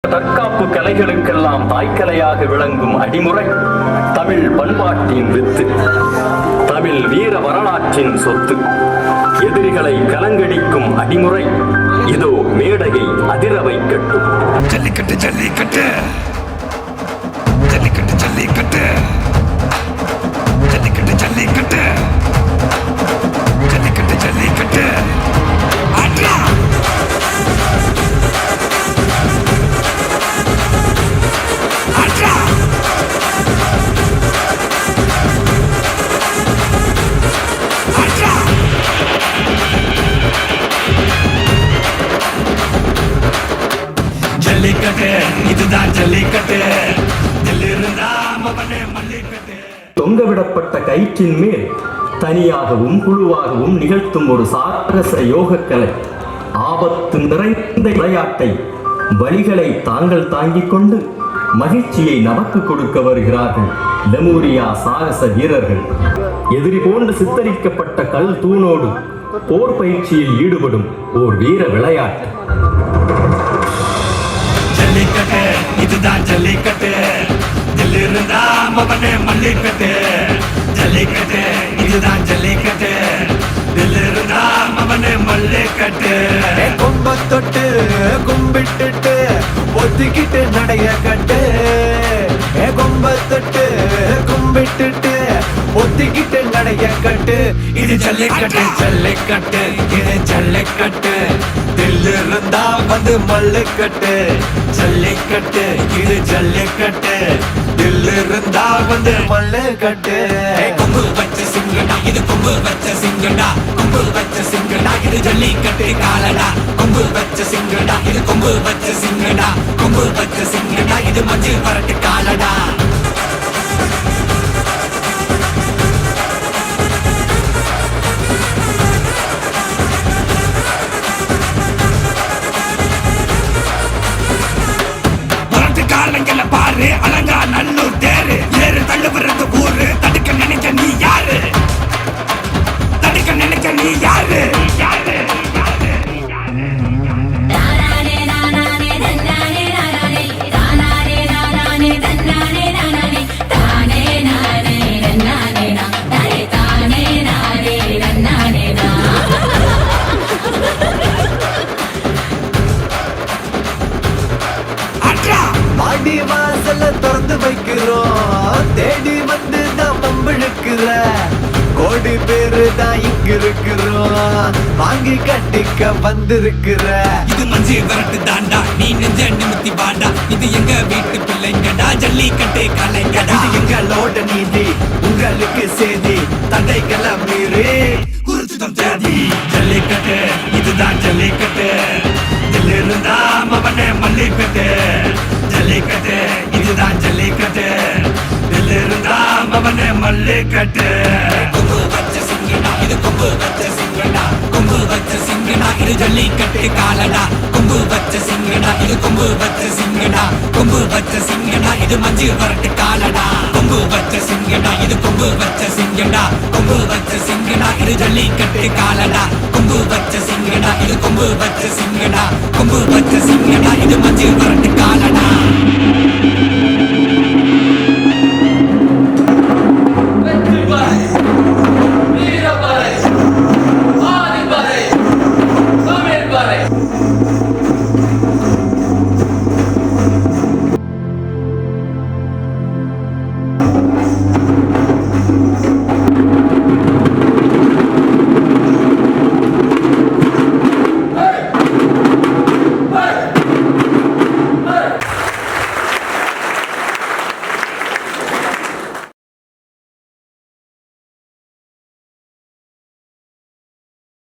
தற்காப்பு கலைகளுக்கெல்லாம் தாய்க்கலையாக விளங்கும் அடிமுறை தமிழ் பண்பாட்டின் வித்து, தமிழ் வீர வரலாற்றின் சொத்து. எதிரிகளை கலங்கடிக்கும் அடிமுறை இதோ மேடையை அதிர வைக்கட்டும். ஜல்லிக்கட்டு ஜல்லிக்கட்டு ஜல்லிக்கட்டு ஜல்லிக்கட்டு ஜல்லிக்கட்டு ஜல்லிக்கட்டு ஜல்லிக்கட்டு ஜல்லிக்கட்டு ஆட்ரா ஆட்ரா ஆட்ரா. ஜல்லிக்கட்டு இதுதான் ஜல்லிக்கட்டு, தில்லிருந்தா மவனே மல்லிக்கட்டு. தொங்கவிடப்பட்ட கயிற்றின் மேல் தனியாகவும் குழுவாகவும் நிகழ்த்தும் ஒரு சாகச யோகக்கலை. ஆபத்து நிறைந்த விளையாட்டை வலிகளை தாங்கள் தாங்கிக் கொண்டு மகிழ்ச்சியை நமக்கு கொடுக்க வருகிறார்கள் லெமூரியா சாகச வீரர்கள். எதிரி போன்று சித்தரிக்கப்பட்ட கல் தூணோடு போர் பயிற்சியில் ஈடுபடும் ஓர் வீர விளையாட்டு. ஜல்லிக்கட்டு இதுதான் ஜல்லிக்கட்டு, தில்லிருந்தா மவனே மல்லிக்கட்டு. ஜல்லிக்கட்டு இதுதான் ஜல்லிக்கட்டு, தில்லிருந்தா மவனே மல்லிக்கட்டு. கொம்ப தொட்டு கும்பிட்டுட்டு ஒத்திக்கிட்டு நடைய கட்டு. கொம்ப தொட்டு கும்பிட்டுட்டு ஒத்திக்கிட்டு நடைய கட்டு. இது ஜல்லிக்கட்டு ஜல்லிக்கட்டு இது ஜல்லிக்கட்டு, தில்லிருந்தா வந்து மல்லுக்கட்டு. ஜல்லிக்கட்டு இது ஜல்லிக்கட்டு, தில்லிருந்தா வந்து மல்லுக்கட்டு. கொம்பு வச்ச சிங்கடா இது கொம்பு வச்ச சிங்கடா, கொம்பு வச்ச சிங்கடா இது ஜல்லிக்கட்டு காலடா. கொம்பு வச்ச சிங்கடா இது கொம்பு வச்ச சிங்கடா, கொம்பு வச்ச சிங்கடா இது மஞ்சு வரட்டு காலடா. காலங்கள பாரு அலங்கா நல்லூர் தேரு, ஏறு தள்ளுபுறது ஊரு. தடுக்க நினைக்க நீ யாரு, தடுக்க நினைக்க நீ யாரு யாரு. மாடி வாசல திறந்து வைக்கிறோம், தேடி வந்து தான் பம்பிழுக்கிற. கோடி பேரு தான் இங்க இருக்கிறோம், வாங்கி கட்டிக்க வந்திருக்கிற. இது மஞ்சு வரட்டு தாண்டா, நீ நெஞ்ச நிமித்தி வாண்டா. இது எங்க வீட்டு பிள்ளைங்கடா, ஜல்லிக்கட்டு கலைங்கடா. இது எங்களோட நீதி, உங்களுக்கு செய்தி, தடைகளை மீறி குறிச்சுதம் தேதி. ஜல்லிக்கட்டு இதுதான் ஜல்லிக்கட்டு, தில்லிருந்தா மவனே மல்லிக்கட்டு. ஜல்லிக்கட்டு இதுதான் ஜல்லிக்கட்டு, தில்லிருந்தா மவனே மல்லிக்கட்டு. கொம்பு வச்ச சிங்கடா இது கொம்பு வச்ச சிங்கடா, கொம்பு வச்ச சிங்கடா இது ஜல்லிக்கட்டு காலடா. கொம்பு வச்ச சிங்கடா இது கொம்பு வச்ச சிங்கடா, கொம்பு வச்ச சிங்கடா இது மஞ்சு வரட்டு காலடா. கொம்பு வச்ச சிங்கடா இது கொம்பு வச்ச சிங்கடா, கொம்பு வச்ச சிங்கடா இது ஜல்லிக்கட்டு காலடா. கொம்பு வச்ச சிங்கடா இது கொம்பு வச்ச சிங்கடா, கொம்பு வச்ச சிங்கடா இது மஞ்சு வரட்டு காலடா.